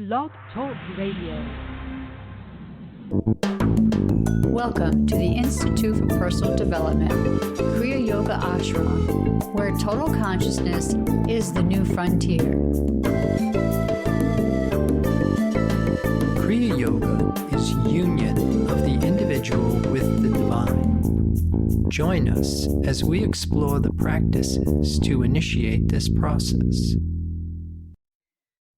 Blog Talk Radio. Welcome to the Institute for Personal Development, Kriya Yoga Ashram, where total consciousness is the new frontier. Kriya Yoga is union of the individual with the divine. Join us as we explore the practices to initiate this process.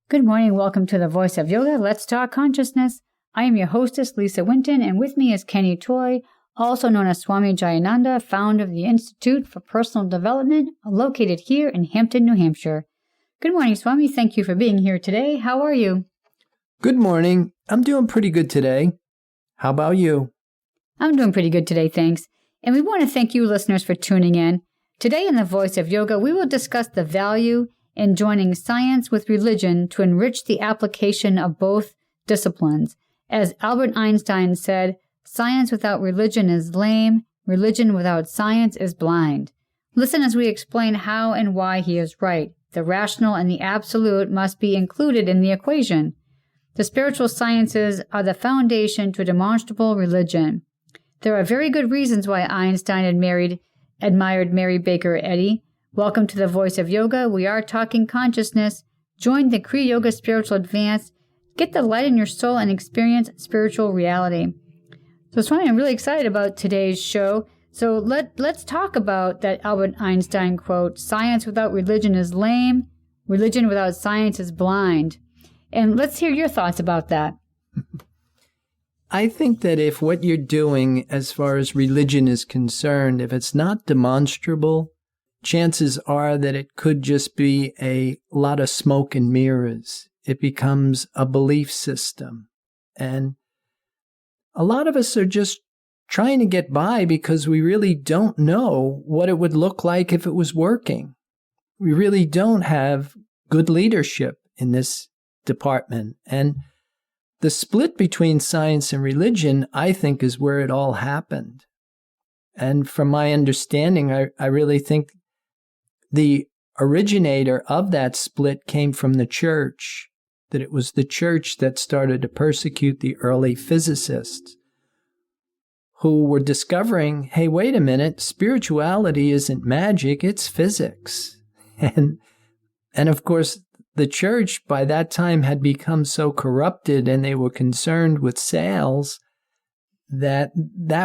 Good morning. Welcome to the Voice of Yoga. Let's talk consciousness. I am your hostess, Lisa Winton, and with me is Kenny Toy, also known as Swami Jayananda, founder of the Institute for Personal Development, located here in Hampton, New Hampshire. Good morning, Swami. Thank you for being here today. How are you? Good morning. I'm doing pretty good today. How about you? I'm doing pretty good today, thanks. And we want to thank you, listeners, for tuning in. Today in the Voice of Yoga, we will discuss the value in joining science with religion to enrich the application of both disciplines. As Albert Einstein said, science without religion is lame, religion without science is blind. Listen as we explain how and why he is right. The rational and the absolute must be included in the equation. The spiritual sciences are the foundation to demonstrable religion. There are very good reasons why Einstein admired Mary Baker Eddy. Welcome to the Voice of Yoga. We are talking consciousness. Join the Kriya Yoga Spiritual Advance. Get the light in your soul and experience spiritual reality. So, Swami, I'm really excited about today's show. So let's talk about that Albert Einstein quote, "Science without religion is lame, religion without science is blind." And let's hear your thoughts about that. I think that if what you're doing as far as religion is concerned, if it's not demonstrable, chances are that it could just be a lot of smoke and mirrors. It becomes a belief system. And a lot of us are just trying to get by because we really don't know what it would look like if it was working. We really don't have good leadership in this department. And the split between science and religion, I think, is where it all happened. And from my understanding, I really think the originator of that split came from the church, that it was the church that started to persecute the early physicists who were discovering, hey, wait a minute, spirituality isn't magic, it's physics. And of course, the church by that time had become so corrupted and they were concerned with sales that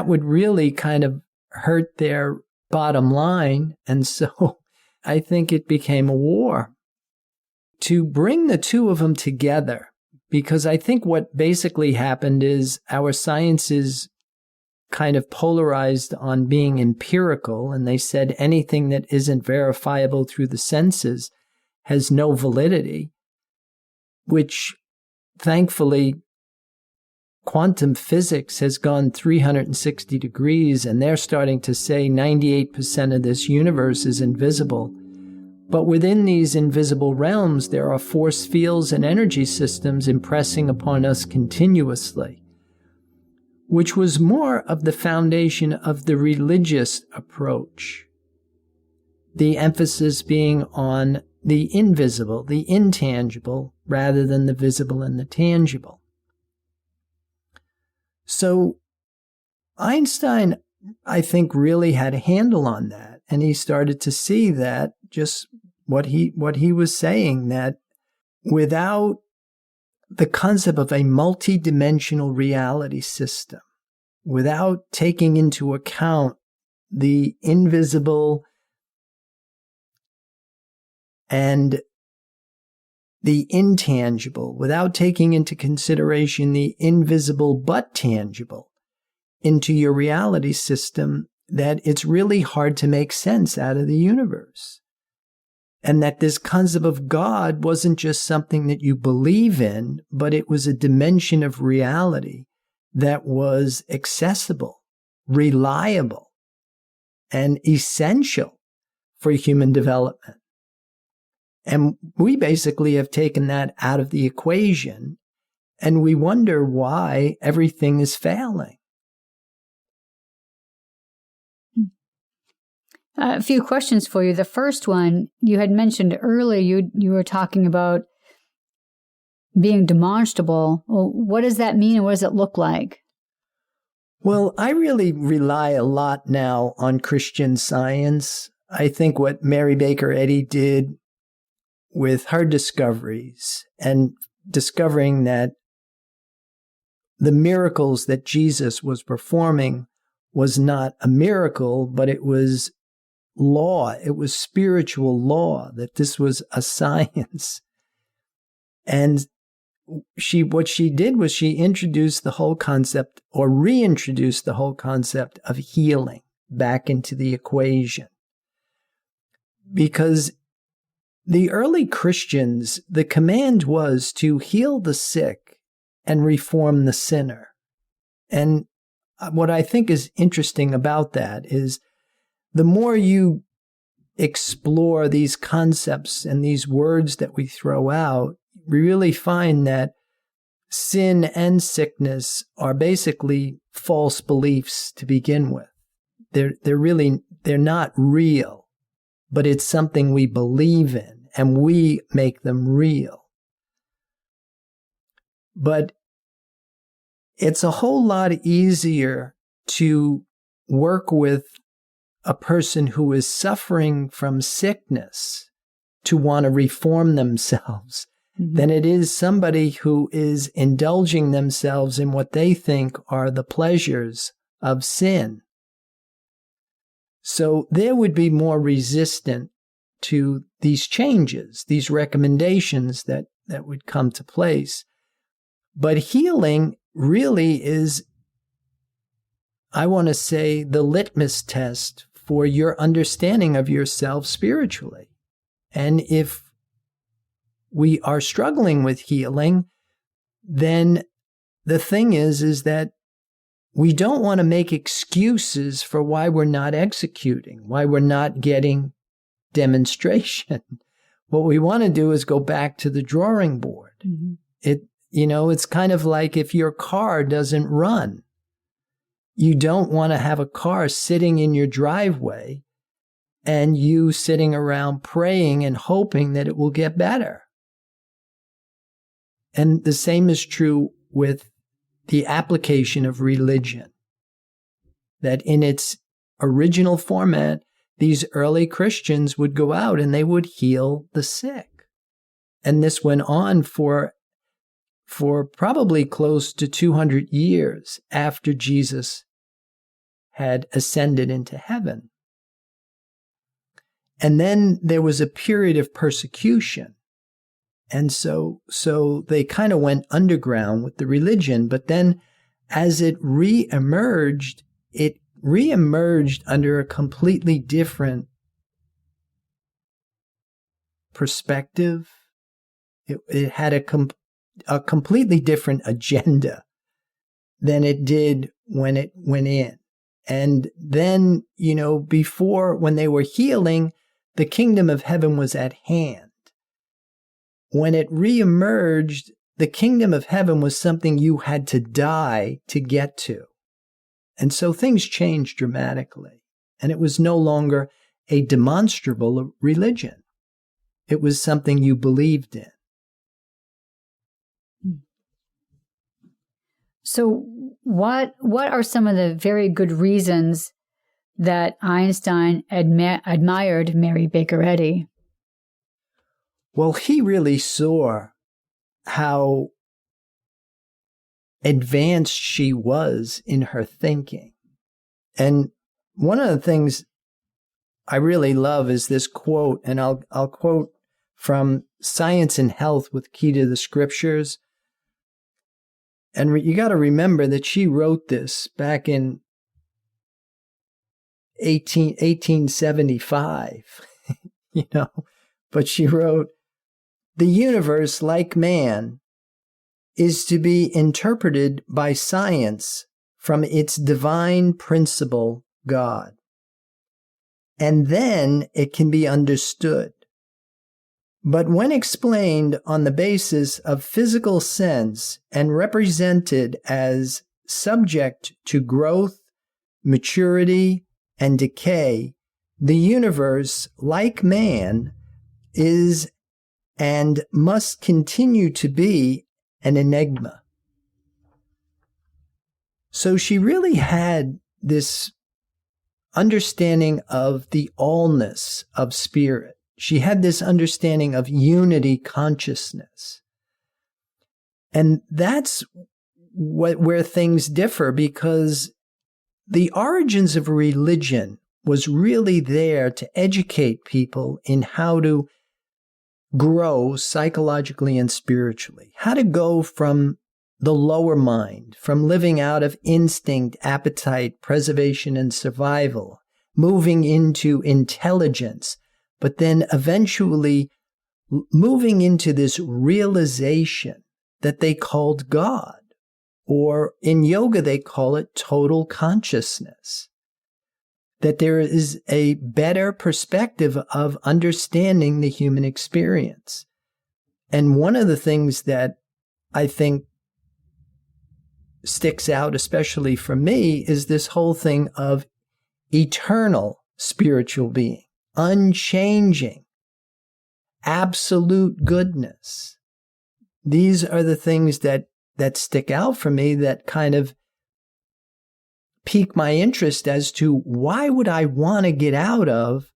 would really kind of hurt their bottom line. And so I think it became a war to bring the two of them together, because I think what basically happened is our sciences kind of polarized on being empirical, and they said anything that isn't verifiable through the senses has no validity, which thankfully quantum physics has gone 360 degrees, and they're starting to say 98% of this universe is invisible. But within these invisible realms, there are force fields and energy systems impressing upon us continuously, which was more of the foundation of the religious approach. The emphasis being on the invisible, the intangible, rather than the visible and the tangible. So Einstein, I think, really had a handle on that, and he started to see that just what he was saying, that without the concept of a multidimensional reality system, without taking into account the invisible and the intangible, without taking into consideration the invisible but tangible into your reality system, that it's really hard to make sense out of the universe. And that this concept of God wasn't just something that you believe in, but it was a dimension of reality that was accessible, reliable, and essential for human development. And we basically have taken that out of the equation, and we wonder why everything is failing. A few questions for you. The first one, you had mentioned earlier, you were talking about being demonstrable. Well, what does that mean and what does it look like? Well, I really rely a lot now on Christian Science. I think what Mary Baker Eddy did with her discoveries and discovering that the miracles that Jesus was performing was not a miracle, but it was law. It was spiritual law, that this was a science. And what she did was she introduced the whole concept, or reintroduced the whole concept of healing back into the equation. Because the early Christians, the command was to heal the sick and reform the sinner. And what I think is interesting about that is the more you explore these concepts and these words that we throw out, we really find that sin and sickness are basically false beliefs to begin with. They're not real, but it's something we believe in, and we make them real. But it's a whole lot easier to work with a person who is suffering from sickness to want to reform themselves than it is somebody who is indulging themselves in what they think are the pleasures of sin. So they would be more resistant to these changes, these recommendations that would come to place. But healing really is, I want to say, the litmus test for your understanding of yourself spiritually. And if we are struggling with healing, then the thing is that we don't want to make excuses for why we're not executing, why we're not getting demonstration. What we want to do is go back to the drawing board. Mm-hmm. It's kind of like if your car doesn't run. You don't want to have a car sitting in your driveway and you sitting around praying and hoping that it will get better. And the same is true with the application of religion. That in its original format, these early Christians would go out and they would heal the sick. And this went on for probably close to 200 years after Jesus had ascended into heaven. And then there was a period of persecution. And so they kind of went underground with the religion, but then as it re-emerged under a completely different perspective. It had a completely different agenda than it did when it went in. And then, before, when they were healing, the kingdom of heaven was at hand. When it reemerged, the kingdom of heaven was something you had to die to get to. And so things changed dramatically. And it was no longer a demonstrable religion. It was something you believed in. So what are some of the very good reasons that Einstein admired Mary Baker Eddy? Well, he really saw how advanced she was in her thinking. And one of the things I really love is this quote, and I'll quote from Science and Health with Key to the Scriptures. And you got to remember that she wrote this back in 1875, but she wrote, "The universe, like man, is to be interpreted by science from its divine principle, God. And then it can be understood. But when explained on the basis of physical sense and represented as subject to growth, maturity, and decay, the universe, like man, is and must continue to be an enigma. So she really had this understanding of the allness of spirit. She had this understanding of unity consciousness. And that's where things differ, because the origins of religion was really there to educate people in how to grow psychologically and spiritually, how to go from the lower mind, from living out of instinct, appetite, preservation, and survival, moving into intelligence, but then eventually moving into this realization that they called God, or in yoga they call it total consciousness, that there is a better perspective of understanding the human experience. And one of the things that I think sticks out, especially for me, is this whole thing of eternal spiritual being, unchanging, absolute goodness. These are the things that stick out for me, that kind of pique my interest as to why would I want to get out of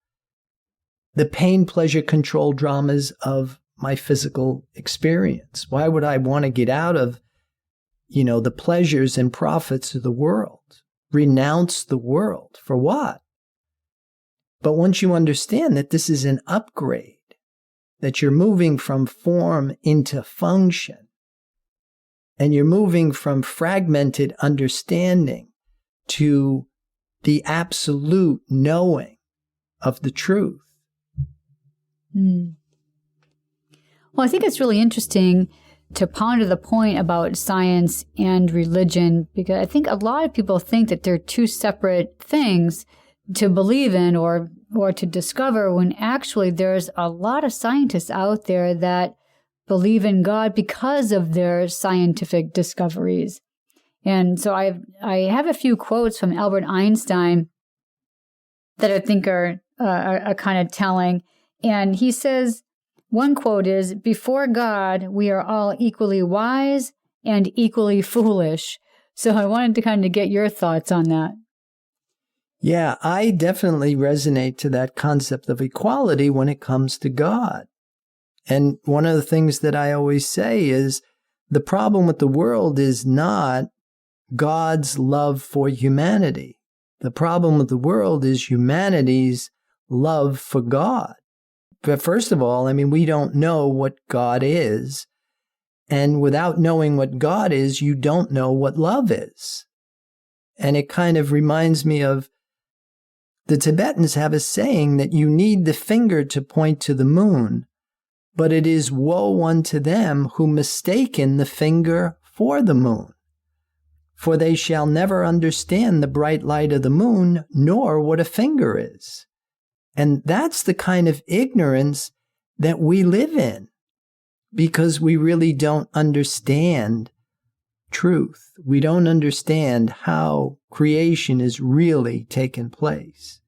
the pain, pleasure, control dramas of my physical experience? Why would I want to get out of, the pleasures and profits of the world? Renounce the world for what? But once you understand that this is an upgrade, that you're moving from form into function, and you're moving from fragmented understanding to the absolute knowing of the truth. Well, I think it's really interesting to ponder the point about science and religion, because I think a lot of people think that they're two separate things to believe in or to discover, when actually there's a lot of scientists out there that believe in God because of their scientific discoveries. And so I have a few quotes from Albert Einstein that I think are kind of telling. And he says, one quote is, "Before God, we are all equally wise and equally foolish." So I wanted to kind of get your thoughts on that. Yeah, I definitely resonate to that concept of equality when it comes to God. And one of the things that I always say is the problem with the world is not God's love for humanity. The problem with the world is humanity's love for God. But first of all, we don't know what God is. And without knowing what God is, you don't know what love is. And it kind of reminds me of the Tibetans have a saying that you need the finger to point to the moon, but it is woe unto them who mistaken the finger for the moon. For they shall never understand the bright light of the moon, nor what a finger is. And that's the kind of ignorance that we live in, because we really don't understand truth. We don't understand how creation is really taking place.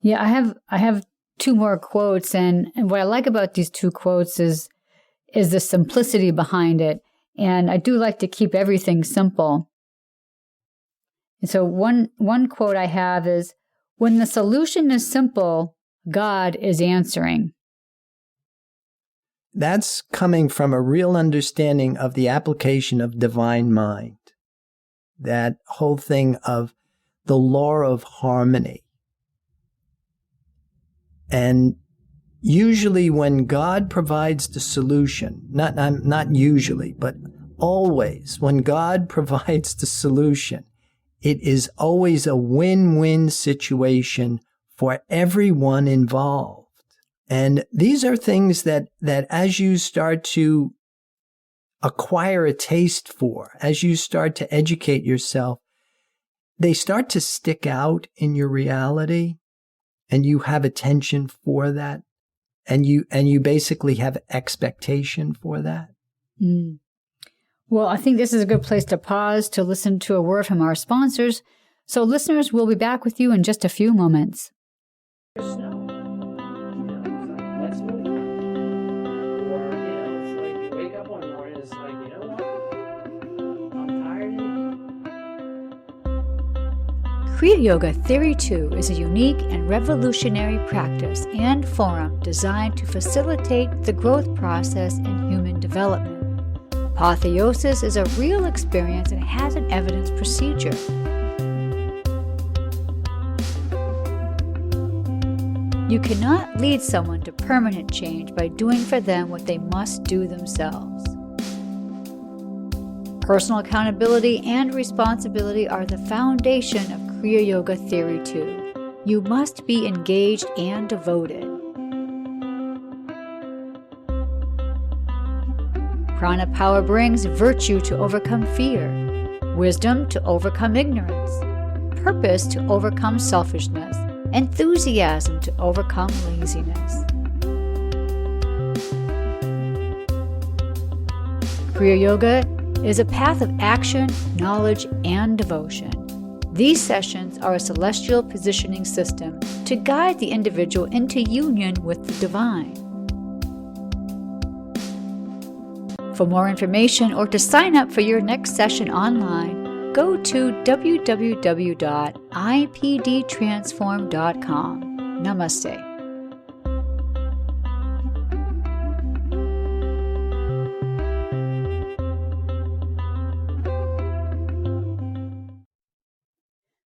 Yeah, I have two more quotes, and what I like about these two quotes is the simplicity behind it. And I do like to keep everything simple. And so one quote I have is, "When the solution is simple, God is answering." That's coming from a real understanding of the application of divine mind. That whole thing of the law of harmony. And usually when God provides the solution, not usually, but always, when God provides the solution, it is always a win-win situation for everyone involved. And these are things that as you start to acquire a taste for, as you start to educate yourself, they start to stick out in your reality, and you have attention for that, and you basically have expectation for that. Well, I think this is a good place to pause to listen to a word from our sponsors. So listeners, we'll be back with you in just a few moments. Kriya Yoga Theory 2 is a unique and revolutionary practice and forum designed to facilitate the growth process in human development. Apotheosis is a real experience and has an evidence procedure. You cannot lead someone to permanent change by doing for them what they must do themselves. Personal accountability and responsibility are the foundation of Kriya Yoga Theory 2. You must be engaged and devoted. Prana power brings virtue to overcome fear, wisdom to overcome ignorance, purpose to overcome selfishness, enthusiasm to overcome laziness. Kriya Yoga is a path of action, knowledge, and devotion. These sessions are a celestial positioning system to guide the individual into union with the divine. For more information or to sign up for your next session online, go to www.ipdtransform.com. Namaste.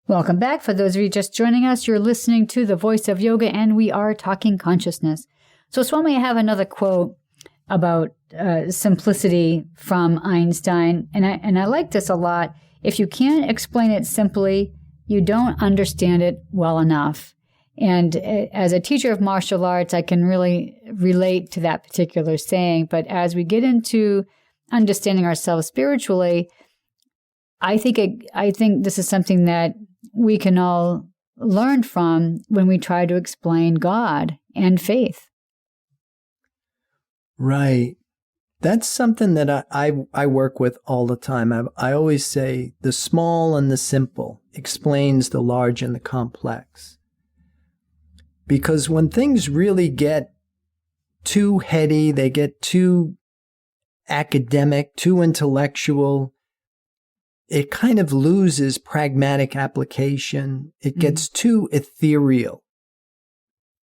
Welcome back. For those of you just joining us, you're listening to The Voice of Yoga, and we are talking consciousness. So, Swami, I have another quote about simplicity from Einstein, and I like this a lot. If you can't explain it simply, you don't understand it well enough. And as a teacher of martial arts, I can really relate to that particular saying. But as we get into understanding ourselves spiritually, I think this is something that we can all learn from when we try to explain God and faith. Right. That's something that I work with all the time. I always say the small and the simple explains the large and the complex. Because when things really get too heady, they get too academic, too intellectual, it kind of loses pragmatic application. It gets too ethereal,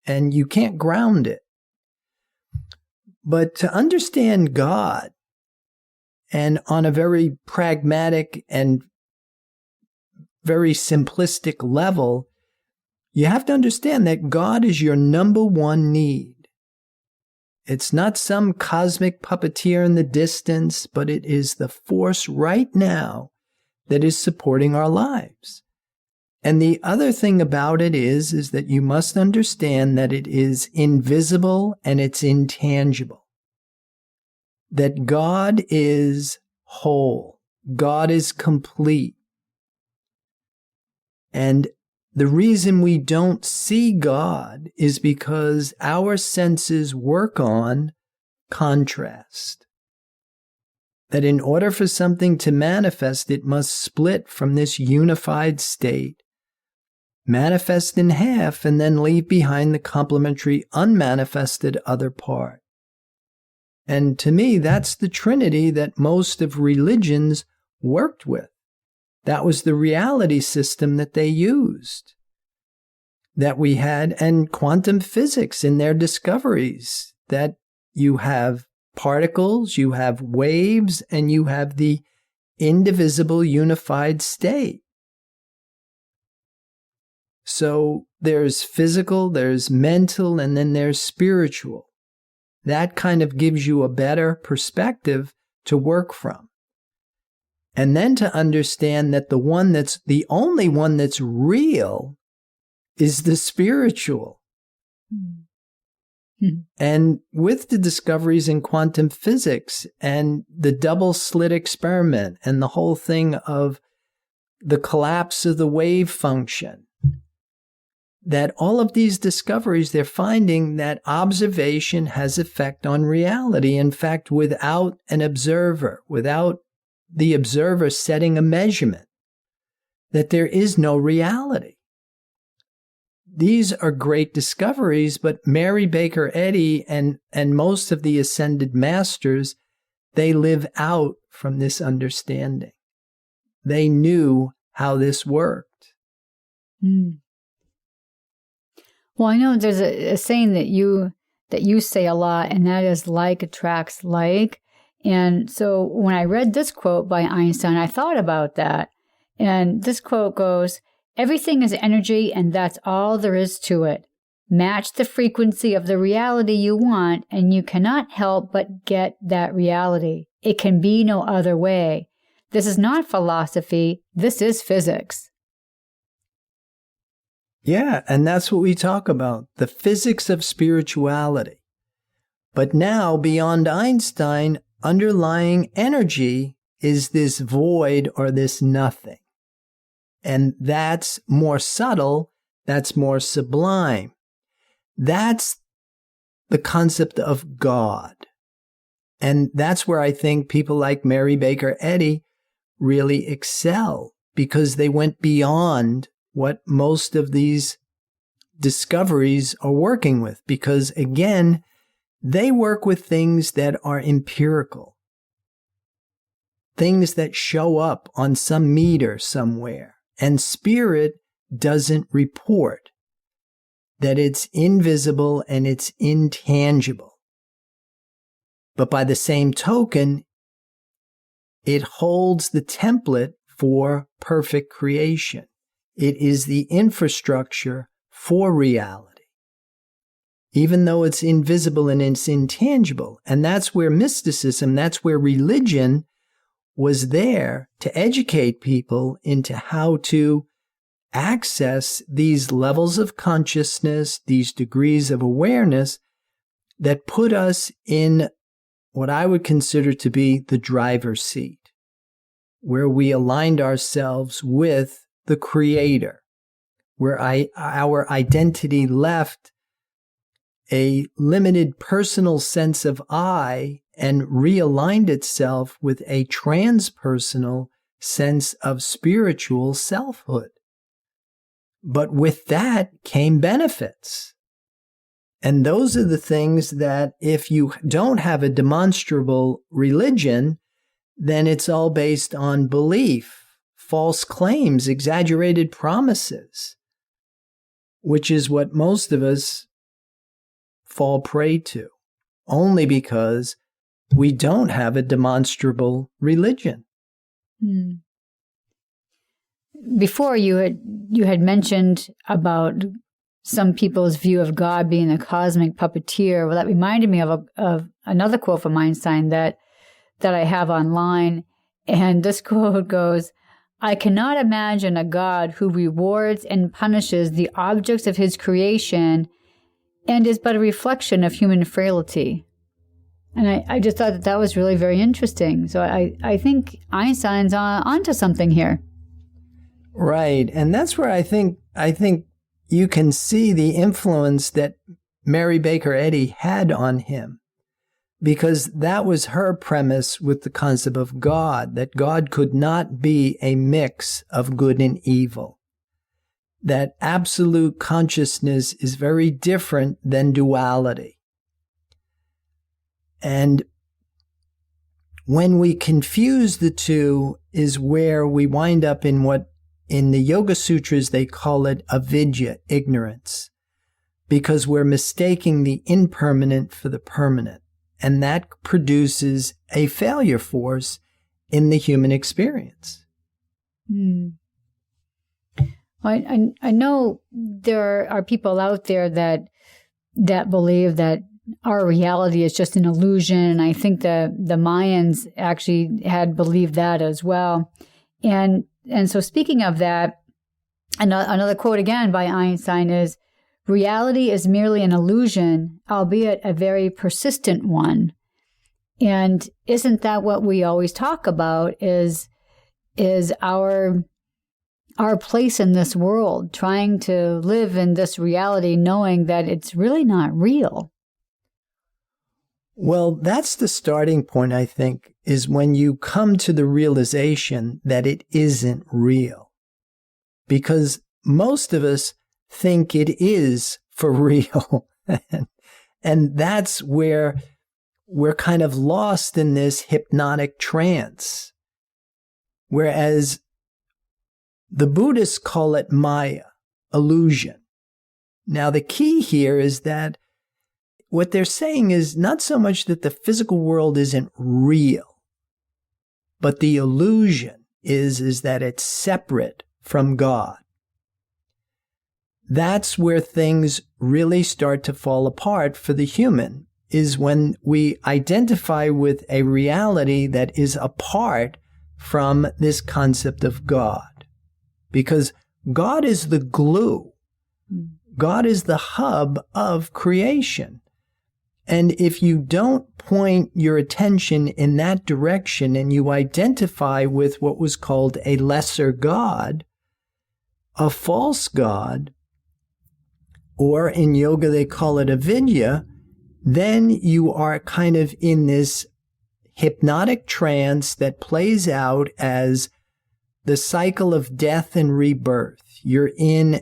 and you can't ground it. But to understand God, and on a very pragmatic and very simplistic level, you have to understand that God is your number one need. It's not some cosmic puppeteer in the distance, but it is the force right now that is supporting our lives. And the other thing about it is that you must understand that it is invisible and it's intangible. That God is whole. God is complete. And the reason we don't see God is because our senses work on contrast. That in order for something to manifest, it must split from this unified state, manifest in half, and then leave behind the complementary unmanifested other part. And to me, that's the Trinity that most of religions worked with. That was the reality system that they used, that we had, and quantum physics in their discoveries, that you have particles, you have waves, and you have the indivisible unified state. So there's physical, there's mental, and then there's spiritual. That kind of gives you a better perspective to work from. And then to understand that the only one that's real is the spiritual. And with the discoveries in quantum physics and the double slit experiment and the whole thing of the collapse of the wave function, that all of these discoveries, they're finding that observation has effect on reality. In fact, without an observer, without the observer setting a measurement, that there is no reality. These are great discoveries, but Mary Baker Eddy and most of the ascended masters, they live out from this understanding. They knew how this worked. Mm. Well, I know there's a saying that you say a lot, and that is like attracts like. And so when I read this quote by Einstein, I thought about that. And this quote goes, "Everything is energy, and that's all there is to it. Match the frequency of the reality you want, and you cannot help but get that reality. It can be no other way. This is not philosophy. This is physics." Yeah, and that's what we talk about, the physics of spirituality. But now, beyond Einstein, underlying energy is this void or this nothing. And that's more subtle, that's more sublime. That's the concept of God. And that's where I think people like Mary Baker Eddy really excel, because they went beyond what most of these discoveries are working with. Because again, they work with things that are empirical, things that show up on some meter somewhere. And spirit doesn't report that it's invisible and it's intangible. But by the same token, it holds the template for perfect creation. It is the infrastructure for reality, even though it's invisible and it's intangible. And that's where mysticism, that's where religion was there to educate people into how to access these levels of consciousness, these degrees of awareness that put us in what I would consider to be the driver's seat, where we aligned ourselves with the Creator, where our identity left a limited personal sense of I and realigned itself with a transpersonal sense of spiritual selfhood. But with that came benefits. And those are the things that if you don't have a demonstrable religion, then it's all based on belief, false claims, exaggerated promises, which is what most of us fall prey to, only because we don't have a demonstrable religion. Before you had mentioned about some people's view of God being a cosmic puppeteer. Well, that reminded me of another quote from Einstein that I have online. And this quote goes, "I cannot imagine a God who rewards and punishes the objects of his creation and is but a reflection of human frailty." And I just thought that was really very interesting. So I think Einstein's onto something here. Right. And that's where I think you can see the influence that Mary Baker Eddy had on him, because that was her premise with the concept of God, that God could not be a mix of good and evil, that absolute consciousness is very different than duality. And when we confuse the two is where we wind up in what in the Yoga Sutras they call it avidya, ignorance, because we're mistaking the impermanent for the permanent. And that produces a failure force in the human experience. I know there are people out there that believe that our reality is just an illusion. And I think the Mayans actually had believed that as well. And so speaking of that, another quote again by Einstein is, "Reality is merely an illusion, albeit a very persistent one." And isn't that what we always talk about is our place in this world, trying to live in this reality, knowing that it's really not real? Well, that's the starting point, I think, is when you come to the realization that it isn't real. Because most of us think it is for real. And that's where we're kind of lost in this hypnotic trance. Whereas the Buddhists call it Maya. illusion. Now, the key here is that what they're saying is not so much that the physical world isn't real, but the illusion is that it's separate from God. That's where things really start to fall apart for the human, is when we identify with a reality that is apart from this concept of God. Because God is the glue. God is the hub of creation. And if you don't point your attention in that direction and you identify with what was called a lesser God, a false God, or in yoga they call it avidya, then you are kind of in this hypnotic trance that plays out as the cycle of death and rebirth. You're in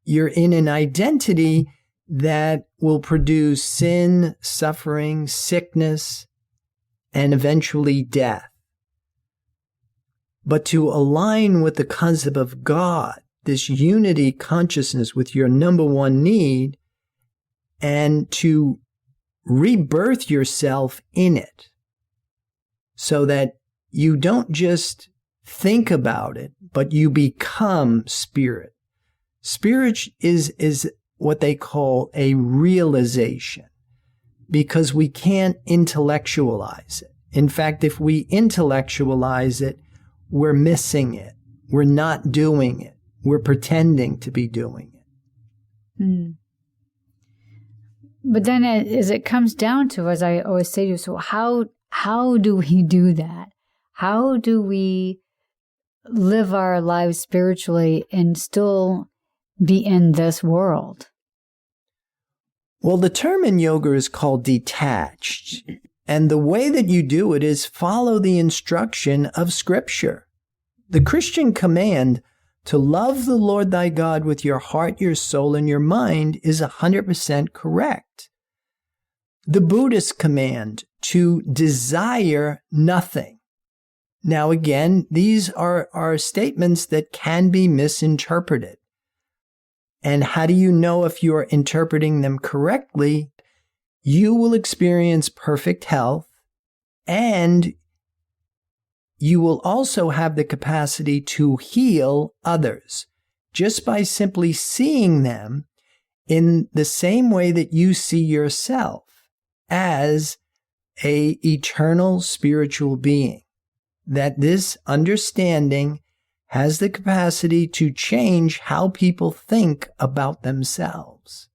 an identity that will produce sin, suffering, sickness, and eventually death. But to align with the concept of God, this unity consciousness with your number one need, and to rebirth yourself in it so that you don't just think about it, but you become spirit. Spirit is what they call a realization, because we can't intellectualize it. In fact, if we intellectualize it, we're missing it. We're not doing it. We're pretending to be doing it. But then as it comes down to, as I always say to you, so how do we do that? How do we live our lives spiritually and still be in this world? Well, the term in yoga is called detached. And the way that you do it is follow the instruction of Scripture. The Christian command to love the Lord thy God with your heart, your soul, and your mind is 100% correct. The Buddhist command to desire nothing. Now again, these are statements that can be misinterpreted. And how do you know if you're interpreting them correctly? You will experience perfect health, and you will also have the capacity to heal others just by simply seeing them in the same way that you see yourself, as an eternal spiritual being. That this understanding has the capacity to change how people think about themselves.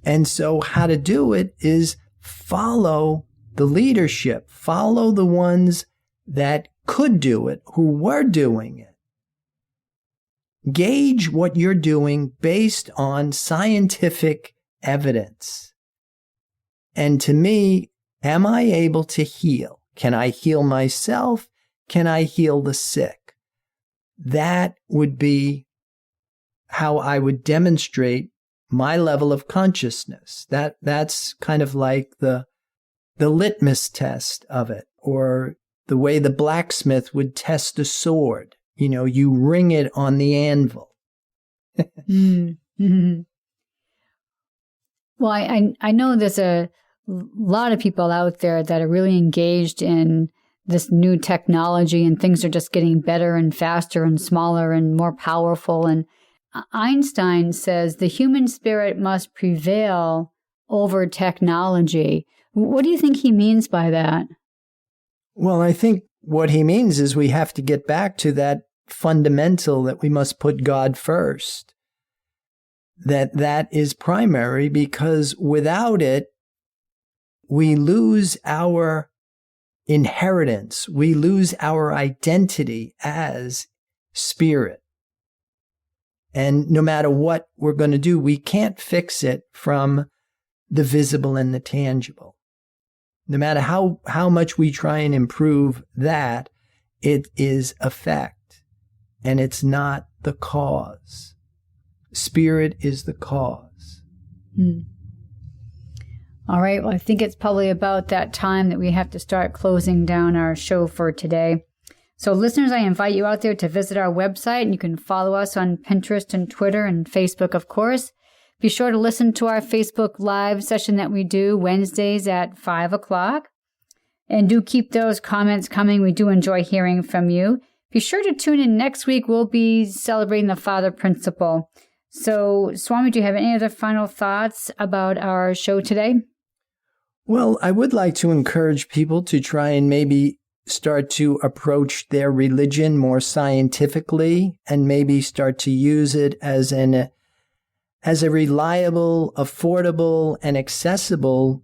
And so how to do it is follow the leadership, follow the ones that could do it, who were doing it. Gauge what you're doing based on scientific evidence. And to me, am I able to heal? Can I heal myself? Can I heal the sick? That would be how I would demonstrate my level of consciousness. That's kind of like the litmus test of it, or the way the blacksmith would test a sword. You know, you ring it on the anvil. Mm-hmm. Well, I know there's a lot of people out there that are really engaged in this new technology, and things are just getting better and faster and smaller and more powerful. And Einstein says the human spirit must prevail over technology. What do you think he means by that? Well, I think what he means is we have to get back to that fundamental that we must put God first. That is primary, because without it, we lose our inheritance. We lose our identity as spirit. And no matter what we're going to do, we can't fix it from the visible and the tangible. No matter how much we try and improve that, it is effect, and it's not the cause. Spirit is the cause. All right. Well, I think it's probably about that time that we have to start closing down our show for today. So listeners, I invite you out there to visit our website, and you can follow us on Pinterest and Twitter and Facebook, of course. Be sure to listen to our Facebook Live session that we do Wednesdays at 5 o'clock. And do keep those comments coming. We do enjoy hearing from you. Be sure to tune in next week. We'll be celebrating the Father Principle. So, Swami, do you have any other final thoughts about our show today? Well, I would like to encourage people to try and maybe start to approach their religion more scientifically and maybe start to use it as a reliable, affordable, and accessible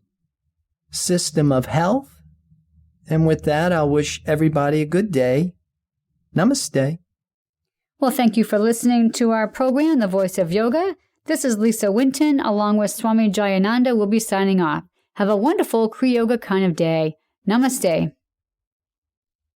system of health. And with that, I'll wish everybody a good day. Namaste. Well, thank you for listening to our program, The Voice of Yoga. This is Lisa Winton, along with Swami Jayananda. We'll be signing off. Have a wonderful Kriya Yoga kind of day. Namaste.